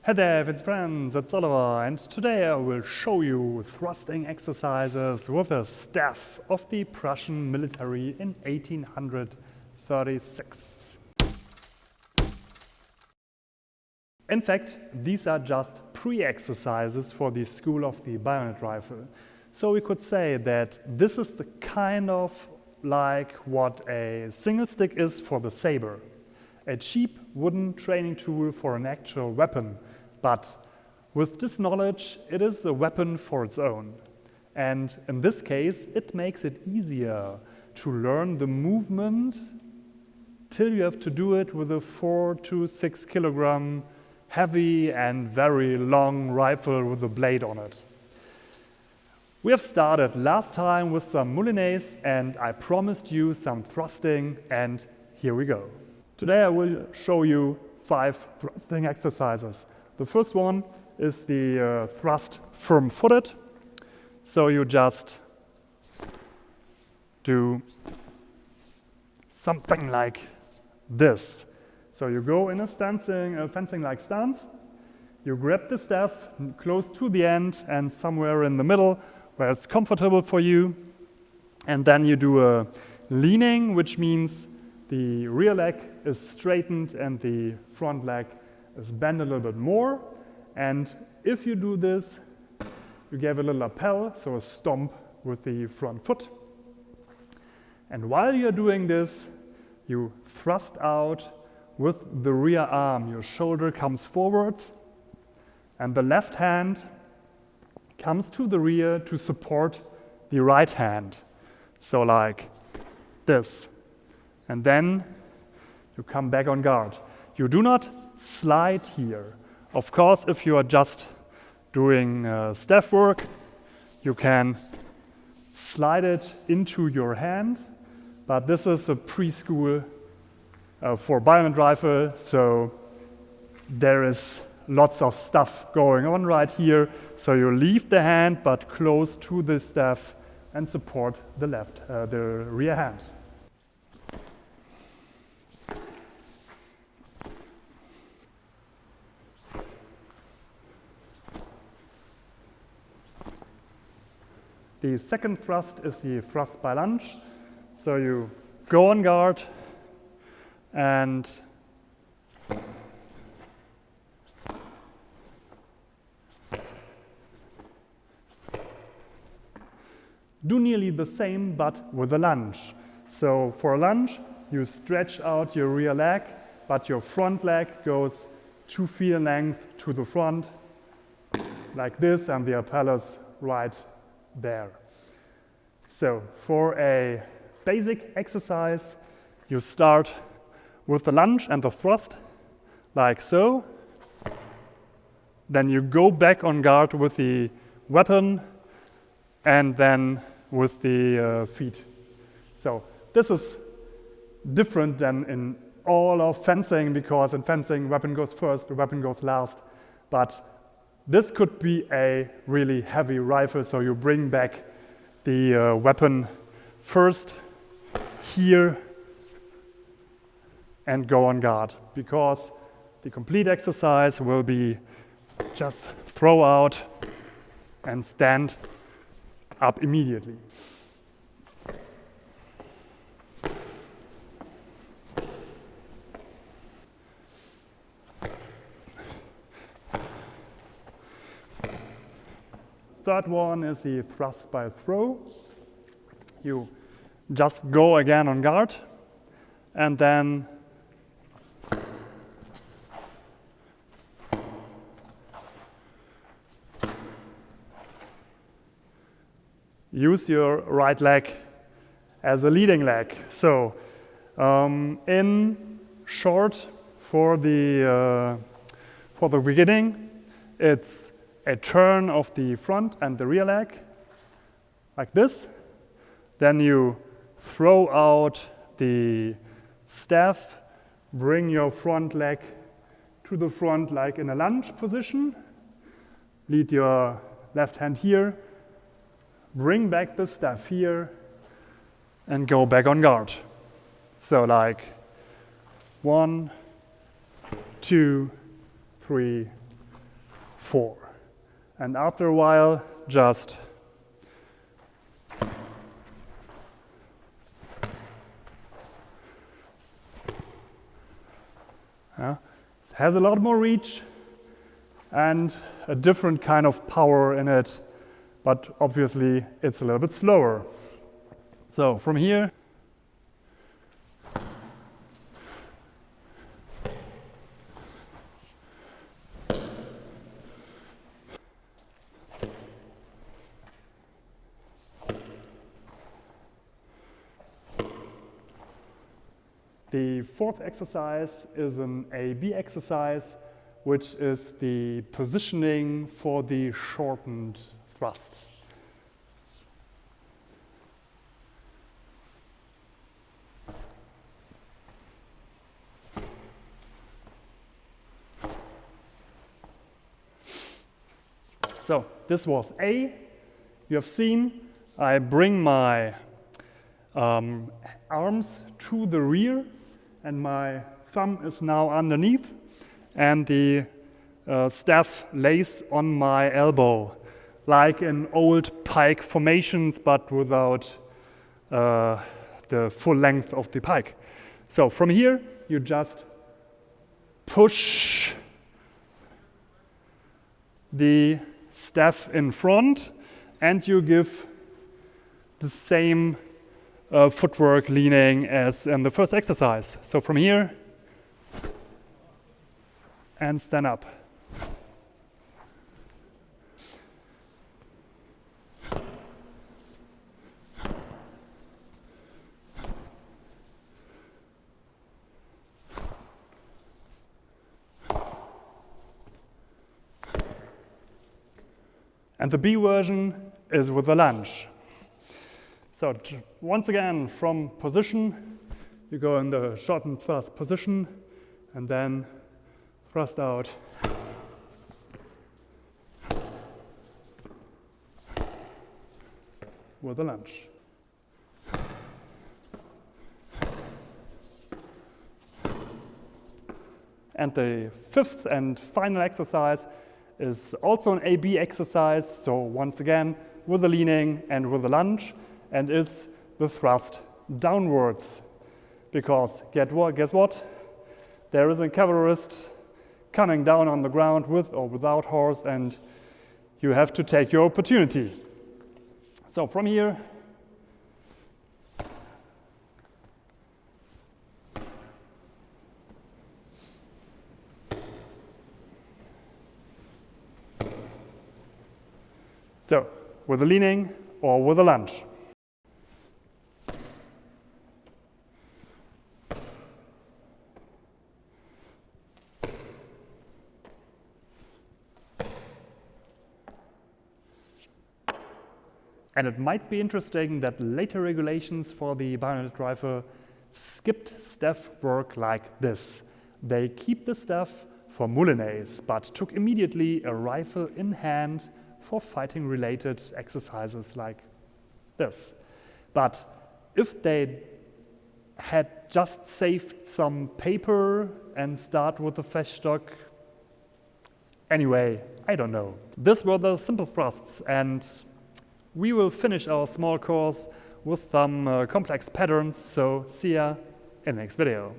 Hey there, it's friends, it's Oliver, and today I will show you thrusting exercises with a staff of the Prussian military in 1836. In fact, these are just pre-exercises for the school of the bayonet rifle. So we could say that this is the kind of like what a single stick is for the sabre. A cheap wooden training tool for an actual weapon. But with this knowledge, it is a weapon for its own. And in this case, it makes it easier to learn the movement till you have to do it with a 4 to 6 kilogram heavy and very long rifle with a blade on it. We have started last time with some moulinets, and I promised you some thrusting, and here we go. Today I will show you 5 thrusting exercises. The first one is the thrust firm-footed. So you just do something like this. So you go in a fencing-like stance. You grab the staff close to the end and somewhere in the middle where it's comfortable for you. And then you do a leaning, which means the rear leg is straightened and the front leg is bent a little bit more. And if you do this, you give a little lapel, so a stomp with the front foot. And while you're doing this, you thrust out with the rear arm. Your shoulder comes forward, and the left hand comes to the rear to support the right hand. So like this. And then you come back on guard. You do not slide here. Of course, if you are just doing staff work, you can slide it into your hand, but this is a preschool for bayonet rifle, so there is lots of stuff going on right here. So you leave the hand, but close to the staff and support the rear hand. The second thrust is the thrust by lunge. So you go on guard and do nearly the same but with a lunge. So for a lunge, you stretch out your rear leg, but your front leg goes 2 feet in length to the front, like this, and the lapel is right there. So for a basic exercise, you start with the lunge and the thrust, like so. Then you go back on guard with the weapon and then with the feet. So this is different than in all of fencing, because in fencing, weapon goes first, the weapon goes last. But this could be a really heavy rifle, so you bring back the weapon first here and go on guard, because the complete exercise will be just throw out and stand up immediately. Third one is the thrust by throw. You just go again on guard and then use your right leg as a leading leg. So in short, for the beginning, it's a turn of the front and the rear leg, like this. Then you throw out the staff, bring your front leg to the front like in a lunge position, lead your left hand here, bring back the staff here, and go back on guard. So like 1, 2, 3, 4. And after a while, just it has a lot more reach and a different kind of power in it, but obviously it's a little bit slower. So from here, the fourth exercise is an A-B exercise, which is the positioning for the shortened thrust. So this was A. You have seen I bring my arms to the rear and my thumb is now underneath and the staff lays on my elbow, like in old pike formations but without the full length of the pike. So from here you just push the staff in front and you give the same footwork leaning as in the first exercise. So from here and stand up. And the B version is with the lunge. So once again, from position, you go in the shortened thrust position and then thrust out. With a lunge. And the fifth and final exercise is also an A-B exercise, so once again with the leaning and with the lunge, and is the thrust downwards. Because guess what? There is a cavalryist coming down on the ground with or without horse, and you have to take your opportunity. So from here, so with a leaning or with a lunge. And it might be interesting that later regulations for the bayonet rifle skipped staff work like this. They keep the staff for moulinets, but took immediately a rifle in hand for fighting-related exercises like this. But if they had just saved some paper and start with the Feststock, anyway, I don't know. These were the simple thrusts, and we will finish our small course with some complex patterns, so see ya in the next video.